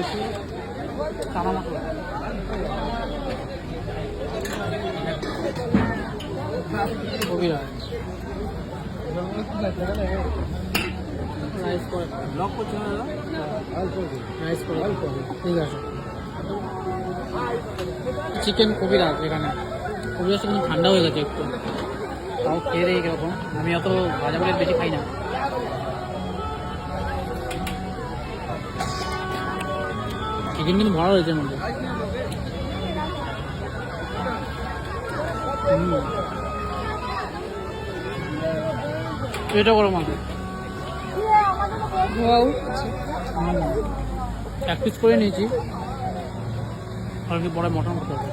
রয়েছে চানা মটর। কবিরা রাইস করে ব্লক করছে না দাদা? রাইস করে ঠিক আছে। চিকেন কবিরাজ এখানে। কবিরাজটা কিন্তু ঠান্ডা হয়ে গেছে একটু, তাও খেয়ে দেয় কিরকম। আমি অত ভাজা ভাজা বেশি খাই না। চিকেন কিন্তু ভরা হয়েছে এর মধ্যে। এটা গরম আছে। এক পিস করে নিয়েছি, আর কি বড় মটন করতে হবে।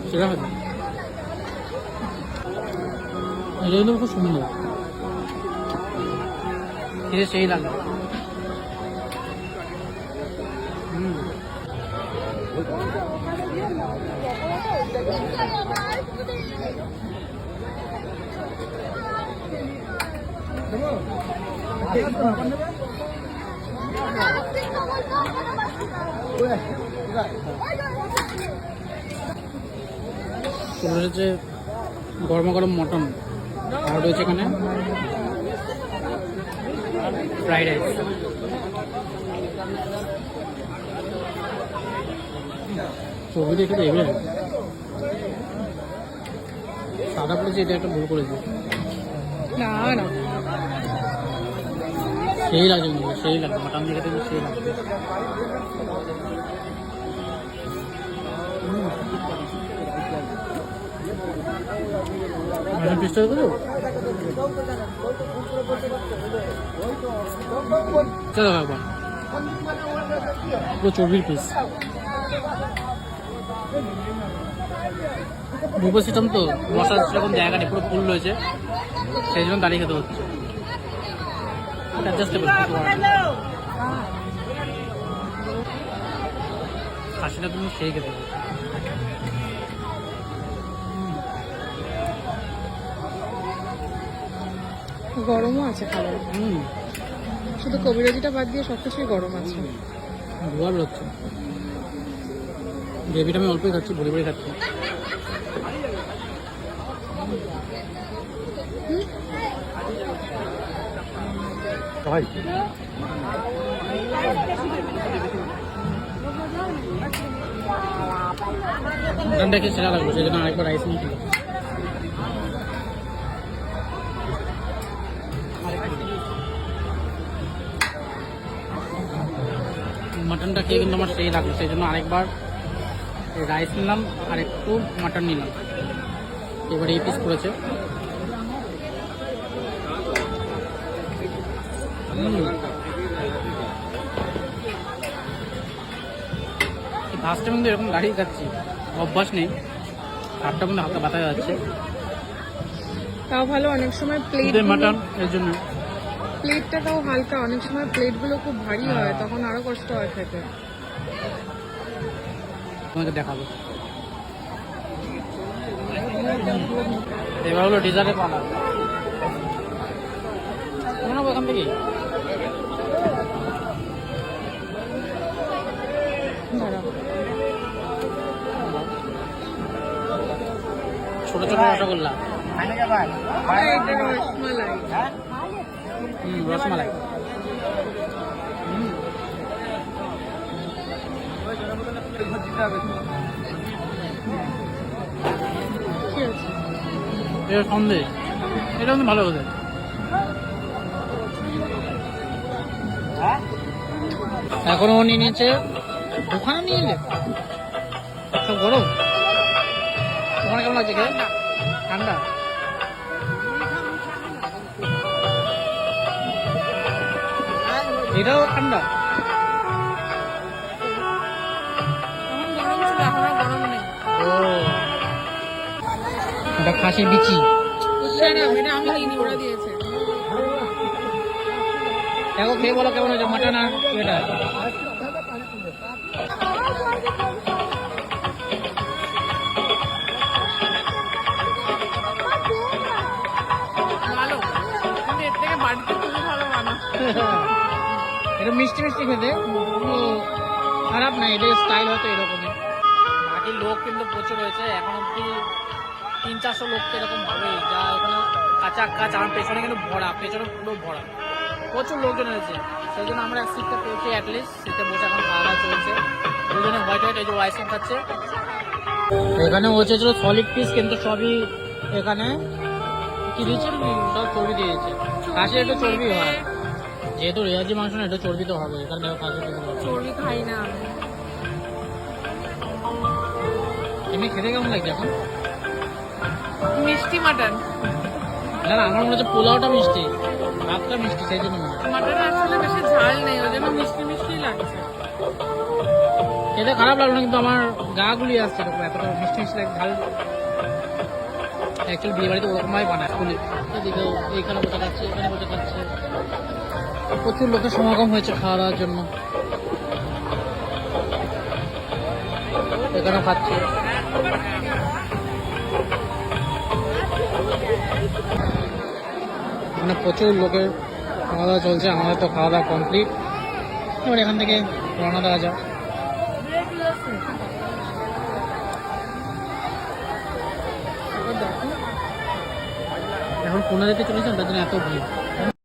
সেটা হবে, এটা কিন্তু খুব সুন্দর খেতে, সেই লাগে। চলে এসেছে গরমা গরম মটন, আর রয়েছে এখানে ফ্রাইড রাইস। ছবিটা একটু এগিয়ে সাদা পড়েছে, এটা একটা ভুল করেছে। না না, সেই লাগছে, সেই লাগবে মটন দিকে থেকে, সেই লাগবে। পিসটা করো, চলো বাবা, পুরো 24 পিস। বুফে সিস্টেম তো, মশলা সেরকম জায়গা নেই, পুরো ফুল রয়েছে, সেই জন্য দাঁড়িয়ে খেতে হচ্ছে। অ্যাডজাস্টেবল খাসিটা তুমি সেই খেতে হবে। গরমও আছে খাবার, শুধু কবিরাজিটা বাদ দিয়ে সব কিছুই গরম আছে। ধোয়া বেরোচ্ছে, গ্রেভিটা আমি অল্পই খাচ্ছি, ভরে ভরে খাচ্ছি। মটনটা খেয়ে সেরা লাগবে, সেই জন্য আরেকবার রাইস নিয়ে খেলাম। মটনটা খেয়ে কিন্তু আমার সেই লাগলো, সেই জন্য আরেকবার রাইস নিলাম আর একটু মটন নিলাম। এবার এই পিস করেছে, ফার্স্টে কিন্তু এরকম দাঁড়িয়ে খাচ্ছি, অভ্যাস নেই, হাতটা কিন্তু হালকা ব্যথা যাচ্ছে। তাও ভালো, অনেক সময় প্লেট মটন এর জন্য প্লেটটা তাও হালকা, অনেক সময় প্লেটগুলো খুব ভারী হয়, তখন আরো কষ্ট হয় খেতে। তোমাকে দেখাবো। এবার হলো ডিজার্টের পালা, নেবো এখান থেকে। ছোট ছোট রসগোল্লা, রসমালাই। এটা সন্দেশ, এটা কিন্তু ভালো হতে। এখনো নিয়ে নিয়েছে, ওখানে নিয়ে এলে সব গরম। ওখানে কেমন লাগছে খেয়ে? ঠান্ডা। এটাও ঠান্ডা। ও, এটা খাসির বিচি। দেখো খেয়ে বলো কেমন হয়েছে মাটন আর এটা। এটা মিষ্টি মিষ্টি খেতে, কোনো খারাপ না, এদের স্টাইল হয়তো এরকমই। বাকি লোক কিন্তু প্রচুর হয়েছে, এখন অব্দি 300-400 লোক তো এরকম হবেই, যা এখানে কাঁচা কাঁচ। আমার পেছনে কিন্তু ভরা, পেছনে পুরো ভরা, প্রচুর লোকজন হয়েছে। সেই জন্য আমরা এক সিটটা পেয়েছি অ্যাটলিস্ট, সিটে বসে এখন খাওয়া দাওয়া চলছে। দুজনে হোয়াইট হোয়াইট এই যে আইসক্রিম খাচ্ছে। এখানে হচ্ছে সলিড পিস, কিন্তু সবই এখানে কি দিয়েছে, সব চর্বি দিয়েছে। খাসি একটু চর্বি হয়, যেহেতু রেয়াজি মাংস না, একটু চর্বি তো হবে। এখানে দেখো খাসি চর্বি খাই না আমি। এমনি খেতে কেমন লাগছে এখন? মিষ্টি মাটন। না না, আমার মনে হচ্ছে পোলাওটা মিষ্টি, ভাতটা মিষ্টি, সেই জন্য মনে হয়। মাটন আসলে বেশি ঝাল নেই, ওই জন্য মিষ্টি মিষ্টি লাগছে। খেতে খারাপ লাগলো না, কিন্তু আমার গা গুলিয়ে আসছে এরকম, এতটা মিষ্টি মিষ্টি লাগে, ঝাল। অ্যাকচুয়ালি বিয়ে বাড়িতে ওরকমভাবে বানায় ফুলি। এদিকেও এইখানে বসে খাচ্ছে, এখানে বসে খাচ্ছে, প্রচুর লোকের সমাগম হয়েছে খাওয়া দাওয়ার জন্য। এখানেও খাচ্ছে। মানে প্রচুর লোকের খাওয়া দাওয়া চলছে, আমাদের তো খাওয়া দাওয়া কমপ্লিট। এবার এখান থেকে রওনা দেওয়া যাক। এখন কোনা যেতে চলেছেন, তার জন্য এত ভিড়।